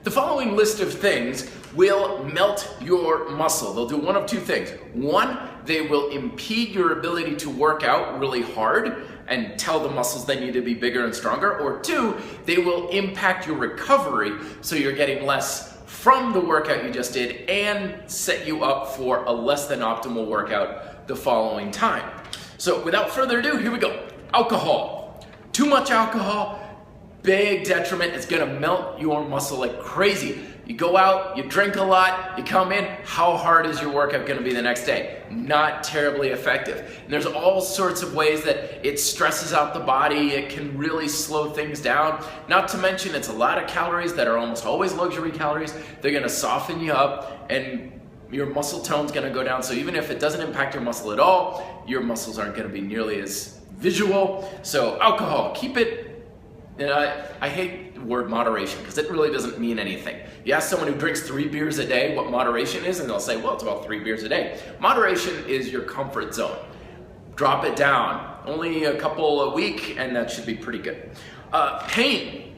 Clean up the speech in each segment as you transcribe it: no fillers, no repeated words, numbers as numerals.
The following list of things will melt your muscle. They'll do one of two things. One, they will impede your ability to work out really hard and tell the muscles they need to be bigger and stronger. Or two, they will impact your recovery so you're getting less from the workout you just did and set you up for a less than optimal workout the following time. So without further ado, here we go. Alcohol. Too much alcohol, big detriment. It's gonna melt your muscle like crazy. You go out, you drink a lot, you come in, how hard is your workout gonna be the next day? Not terribly effective. And there's all sorts of ways that it stresses out the body, it can really slow things down. Not to mention it's a lot of calories that are almost always luxury calories. They're gonna soften you up and your muscle tone's gonna go down. So even if it doesn't impact your muscle at all, your muscles aren't gonna be nearly as visual. So alcohol, keep it. And I hate the word moderation because it really doesn't mean anything. You ask someone who drinks 3 beers a day what moderation is, and they'll say, well, it's about 3 beers a day. Moderation is your comfort zone. Drop it down. Only a couple a week, and that should be pretty good. Pain.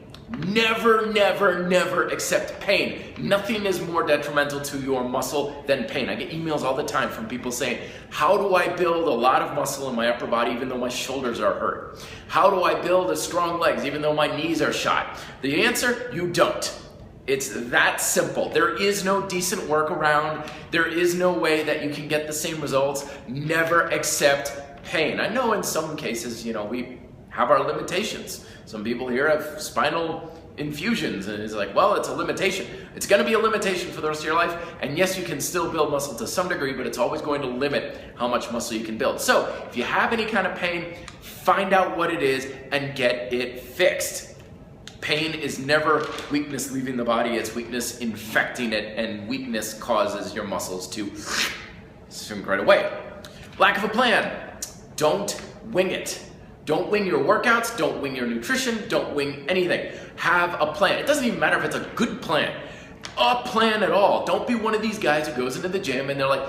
Never, never, never accept pain. Nothing is more detrimental to your muscle than pain. I get emails all the time from people saying, how do I build a lot of muscle in my upper body even though my shoulders are hurt? How do I build a strong legs even though my knees are shot? The answer, you don't. It's that simple. There is no decent workaround. There is no way that you can get the same results. Never accept pain. I know in some cases, we have our limitations. Some people here have spinal infusions and it's like, well, it's a limitation. It's gonna be a limitation for the rest of your life. And yes, you can still build muscle to some degree, but it's always going to limit how much muscle you can build. So if you have any kind of pain, find out what it is and get it fixed. Pain is never weakness leaving the body, it's weakness infecting it, and weakness causes your muscles to shrink right away. Lack of a plan. Don't wing it. Don't wing your workouts, don't wing your nutrition, don't wing anything. Have a plan. It doesn't even matter if it's a good plan. A plan at all. Don't be one of these guys who goes into the gym and they're like,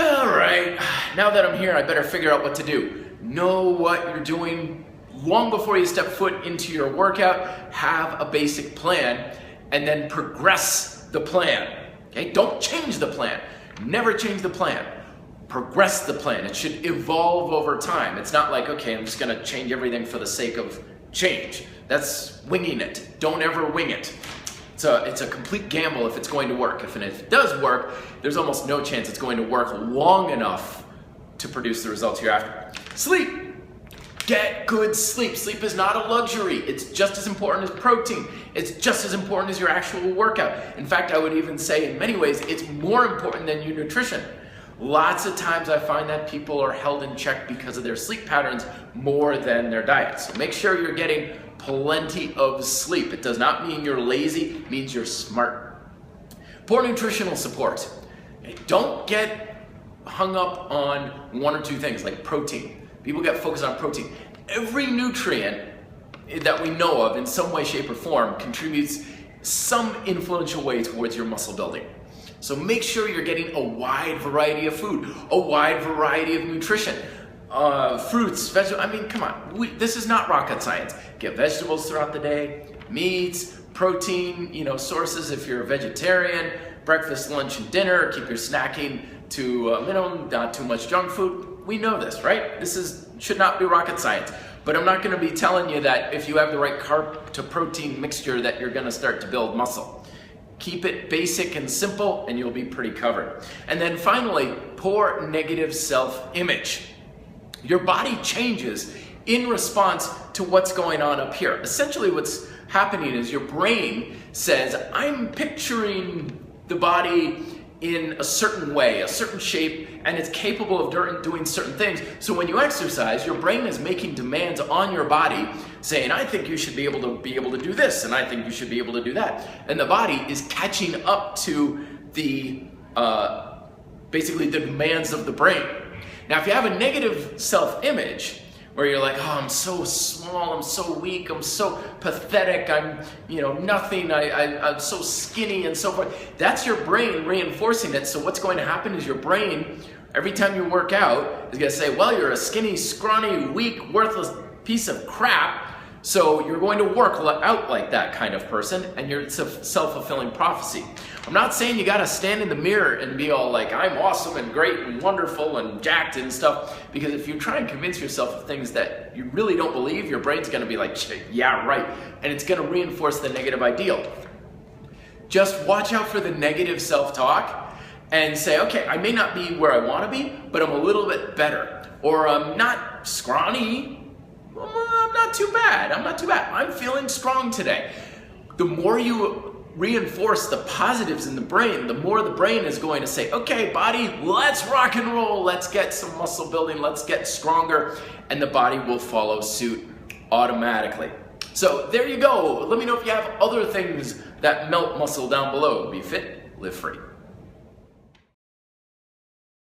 all right, now that I'm here, I better figure out what to do. Know what you're doing long before you step foot into your workout. Have a basic plan and then progress the plan. Okay? Don't change the plan. Never change the plan. Progress the plan. It should evolve over time. It's not like, okay, I'm just gonna change everything for the sake of change. That's winging it. Don't ever wing it. It's a complete gamble if it's going to work. If it does work, there's almost no chance it's going to work long enough to produce the results you're after. Sleep. Get good sleep. Sleep is not a luxury. It's just as important as protein. It's just as important as your actual workout. In fact, I would even say in many ways, it's more important than your nutrition. Lots of times I find that people are held in check because of their sleep patterns more than their diet. So make sure you're getting plenty of sleep. It does not mean you're lazy, it means you're smart. Poor nutritional support. Don't get hung up on one or two things like protein. People get focused on protein. Every nutrient that we know of in some way, shape, or form contributes some influential way towards your muscle building. So make sure you're getting a wide variety of food, a wide variety of nutrition, fruits, vegetables. I mean, come on, this is not rocket science. Get vegetables throughout the day, meats, protein, sources if you're a vegetarian, breakfast, lunch, and dinner. Keep your snacking to a minimum, not too much junk food. We know this, right? Should not be rocket science. But I'm not gonna be telling you that if you have the right carb to protein mixture that you're gonna start to build muscle. Keep it basic and simple and you'll be pretty covered. And then finally, poor negative self-image. Your body changes in response to what's going on up here. Essentially what's happening is your brain says, I'm picturing the body in a certain way, a certain shape, and it's capable of doing certain things. So when you exercise, your brain is making demands on your body saying, I think you should be able to do this, and I think you should be able to do that. And the body is catching up to the, basically the demands of the brain. Now, if you have a negative self-image, where you're like, oh, I'm so small, I'm so weak, I'm so pathetic, I'm, nothing, I'm so skinny and so forth. That's your brain reinforcing it. So what's going to happen is your brain, every time you work out, is going to say, well, you're a skinny, scrawny, weak, worthless piece of crap. So you're going to work out like that kind of person, and it's a self-fulfilling prophecy. I'm not saying you gotta stand in the mirror and be all like, I'm awesome and great and wonderful and jacked and stuff, because if you try and convince yourself of things that you really don't believe, your brain's gonna be like, yeah, right, and it's gonna reinforce the negative ideal. Just watch out for the negative self-talk and say, okay, I may not be where I wanna be, but I'm a little bit better. Or I'm not scrawny, I'm not too bad, I'm feeling strong today. The more you reinforce the positives in the brain, the more the brain is going to say, okay, body, let's rock and roll, let's get some muscle building, let's get stronger, and the body will follow suit automatically. So there you go. Let me know if you have other things that melt muscle down below. Be fit, live free.